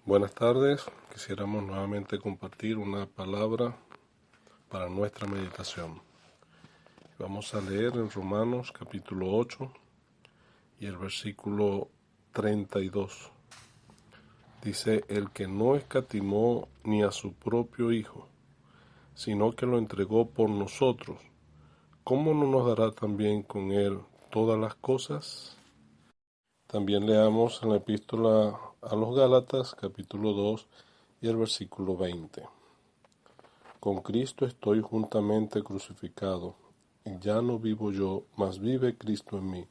Buenas tardes, quisiéramos nuevamente compartir una palabra para nuestra meditación. Vamos a leer en Romanos capítulo 8 y el versículo 32. Dice, el que no escatimó ni a su propio Hijo, sino que lo entregó por nosotros, ¿cómo no nos dará también con él todas las cosas? También leamos en la epístola a los Gálatas capítulo 2 y el versículo 20. Con Cristo estoy juntamente crucificado, y ya no vivo yo, mas vive Cristo en mí.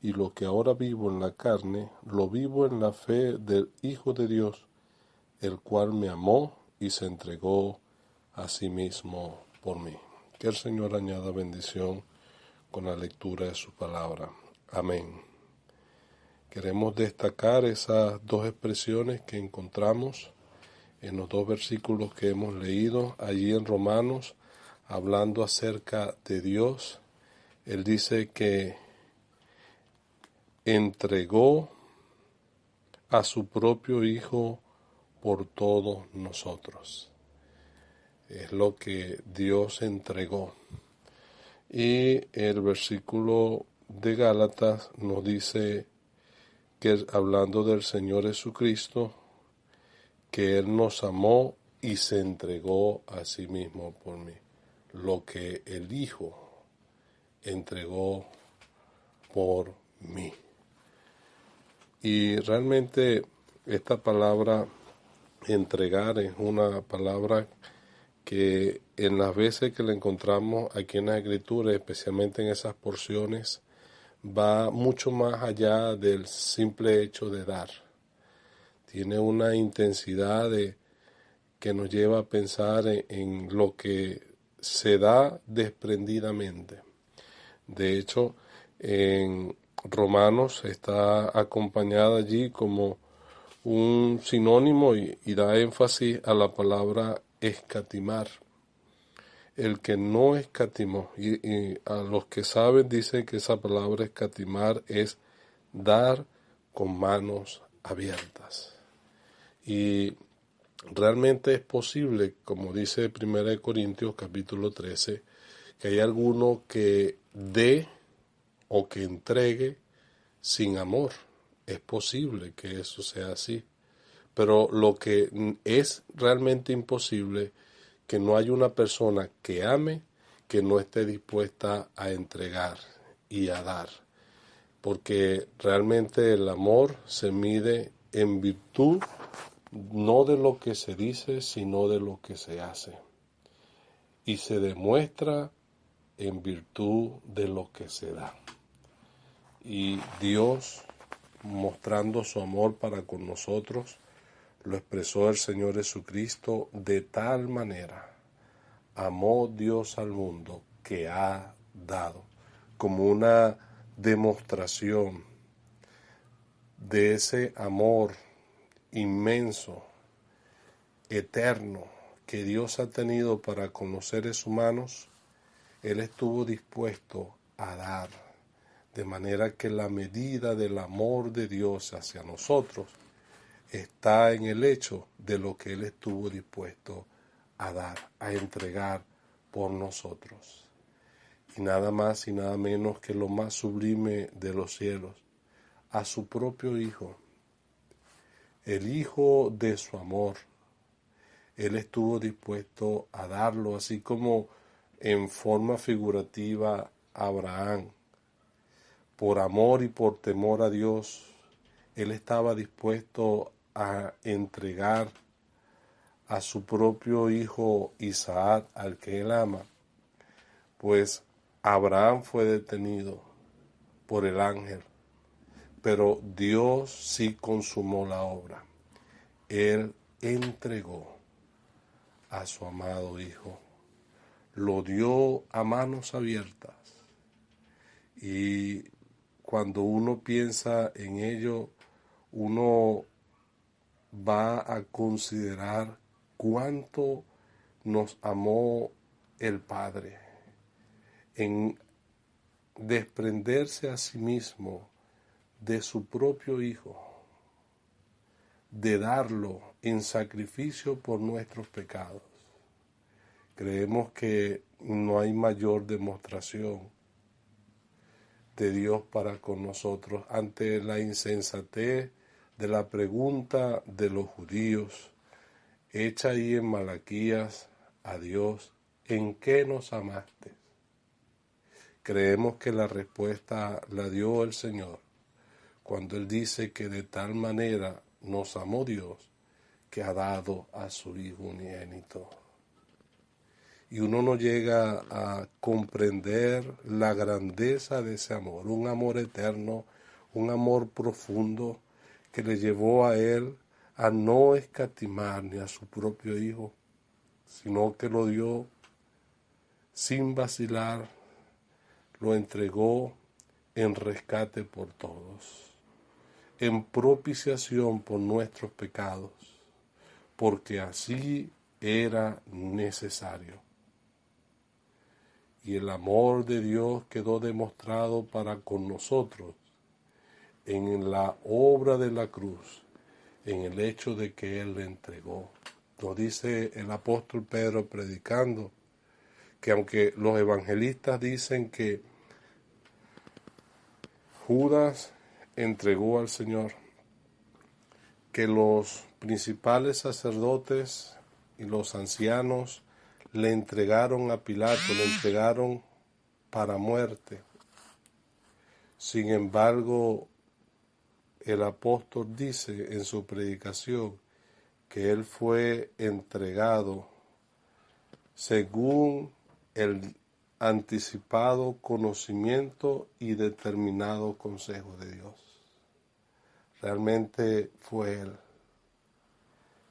Y lo que ahora vivo en la carne, lo vivo en la fe del Hijo de Dios, el cual me amó y se entregó a sí mismo por mí. Que el Señor añada bendición con la lectura de su palabra. Amén. Queremos destacar esas dos expresiones que encontramos en los dos versículos que hemos leído allí en Romanos, hablando acerca de Dios. Él dice que entregó a su propio Hijo por todos nosotros. Es lo que Dios entregó. Y el versículo de Gálatas nos dice que, hablando del Señor Jesucristo, que Él nos amó y se entregó a sí mismo por mí. Lo que el Hijo entregó por mí. Y realmente esta palabra entregar es una palabra que en las veces que la encontramos aquí en la Escritura, especialmente en esas porciones, va mucho más allá del simple hecho de dar. Tiene una intensidad que nos lleva a pensar en lo que se da desprendidamente. De hecho, en Romanos está acompañada allí como un sinónimo y da énfasis a la palabra escatimar. El que no escatimó, y a los que saben dicen que esa palabra escatimar es dar con manos abiertas. Y realmente es posible, como dice 1 Corintios capítulo 13, que hay alguno que dé o que entregue sin amor. Es posible que eso sea así. Pero lo que es realmente imposible, que no hay una persona que ame que no esté dispuesta a entregar y a dar. Porque realmente el amor se mide en virtud no de lo que se dice, sino de lo que se hace. Y se demuestra en virtud de lo que se da. Y Dios, mostrando su amor para con nosotros, lo expresó el Señor Jesucristo de tal manera. Amó Dios al mundo que ha dado, como una demostración de ese amor inmenso, eterno, que Dios ha tenido para con los seres humanos. Él estuvo dispuesto a dar, de manera que la medida del amor de Dios hacia nosotros está en el hecho de lo que Él estuvo dispuesto a dar, a entregar por nosotros. Y nada más y nada menos que lo más sublime de los cielos, a su propio Hijo, el Hijo de su amor. Él estuvo dispuesto a darlo, así como en forma figurativa Abraham, por amor y por temor a Dios, él estaba dispuesto a entregar a su propio hijo Isaac, al que él ama. Pues Abraham fue detenido por el ángel, pero Dios sí consumó la obra. Él entregó a su amado hijo, lo dio a manos abiertas. Y cuando uno piensa en ello, uno va a considerar cuánto nos amó el Padre en desprenderse a sí mismo de su propio Hijo de darlo en sacrificio por nuestros pecados. Creemos que no hay mayor demostración de Dios para con nosotros ante la insensatez de la pregunta de los judíos, hecha ahí en Malaquías a Dios: ¿en qué nos amaste? Creemos que la respuesta la dio el Señor cuando Él dice que de tal manera nos amó Dios que ha dado a su Hijo unigénito. Y uno no llega a comprender la grandeza de ese amor, un amor eterno, un amor profundo que le llevó a Él a no escatimar ni a su propio Hijo, sino que lo dio sin vacilar, lo entregó en rescate por todos, en propiciación por nuestros pecados, porque así era necesario. Y el amor de Dios quedó demostrado para con nosotros en la obra de la cruz, en el hecho de que Él le entregó. Nos dice el apóstol Pedro predicando que aunque los evangelistas dicen que Judas entregó al Señor, que los principales sacerdotes y los ancianos le entregaron a Pilato, le entregaron para muerte. Sin embargo, el apóstol dice en su predicación que Él fue entregado según el anticipado conocimiento y determinado consejo de Dios. Realmente fue Él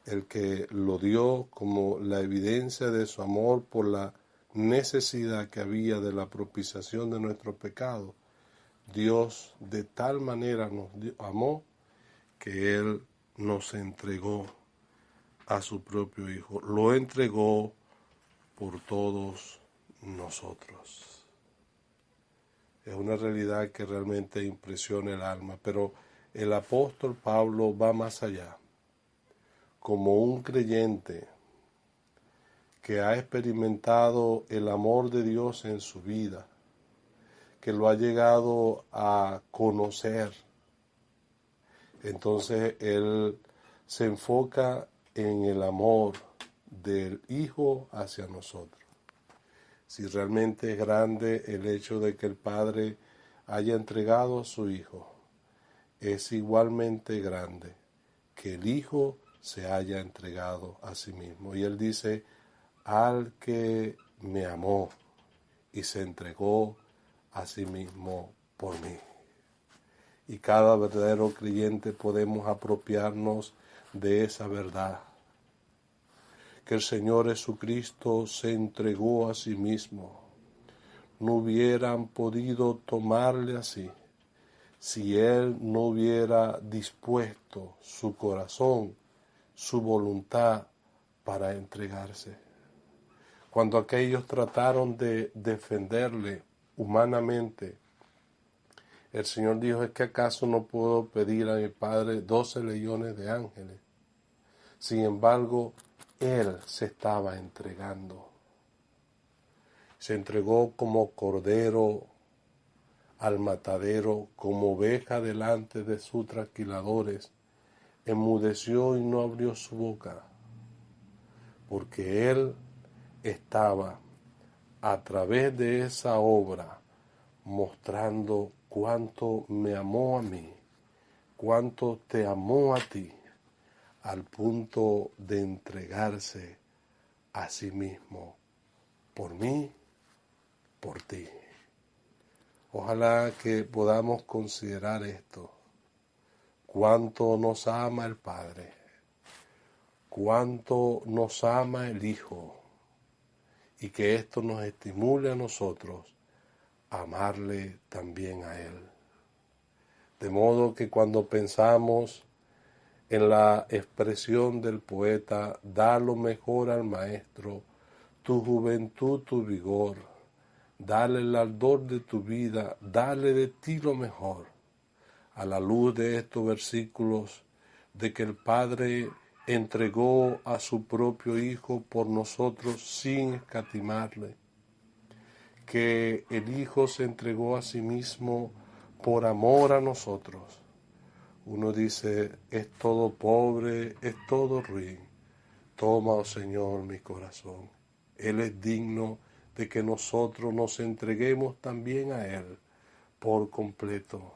el que lo dio como la evidencia de su amor por la necesidad que había de la propiciación de nuestros pecados. Dios de tal manera nos amó que Él nos entregó a su propio Hijo. Lo entregó por todos nosotros. Es una realidad que realmente impresiona el alma, pero el apóstol Pablo va más allá. Como un creyente que ha experimentado el amor de Dios en su vida, que lo ha llegado a conocer, entonces él se enfoca en el amor del Hijo hacia nosotros. Si realmente es grande el hecho de que el Padre haya entregado a su Hijo, es igualmente grande que el Hijo se haya entregado a sí mismo. Y Él dice: al que me amó y se entregó a sí mismo por mí. Y cada verdadero creyente podemos apropiarnos de esa verdad, que el Señor Jesucristo se entregó a sí mismo. No hubieran podido tomarle así si Él no hubiera dispuesto su corazón, su voluntad para entregarse. Cuando aquellos trataron de defenderle humanamente, el Señor dijo: ¿es que acaso no puedo pedir a mi Padre 12 legiones de ángeles? Sin embargo, Él se estaba entregando. Se entregó como cordero al matadero, como oveja delante de sus trasquiladores. Enmudeció y no abrió su boca, porque Él estaba a través de esa obra mostrando cuánto me amó a mí, cuánto te amó a ti, al punto de entregarse a sí mismo por mí, por ti. Ojalá que podamos considerar esto: cuánto nos ama el Padre, cuánto nos ama el Hijo, y que esto nos estimule a nosotros a amarle también a Él. De modo que cuando pensamos en la expresión del poeta: da lo mejor al maestro, tu juventud, tu vigor, dale el ardor de tu vida, dale de ti lo mejor. A la luz de estos versículos de que el Padre entregó a su propio Hijo por nosotros sin escatimarle, que el Hijo se entregó a sí mismo por amor a nosotros. Uno dice, es todo pobre, es todo ruin. Toma, oh Señor, mi corazón. Él es digno de que nosotros nos entreguemos también a Él por completo,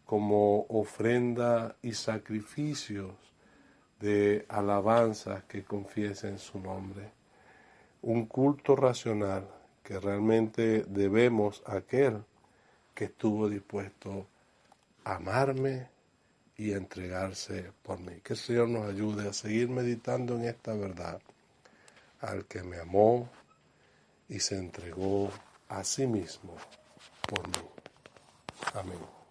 como ofrenda y sacrificios de alabanzas que confiesen su nombre. Un culto racional que realmente debemos a aquel que estuvo dispuesto a amarme y a entregarse por mí. Que el Señor nos ayude a seguir meditando en esta verdad, al que me amó y se entregó a sí mismo por mí. Amén.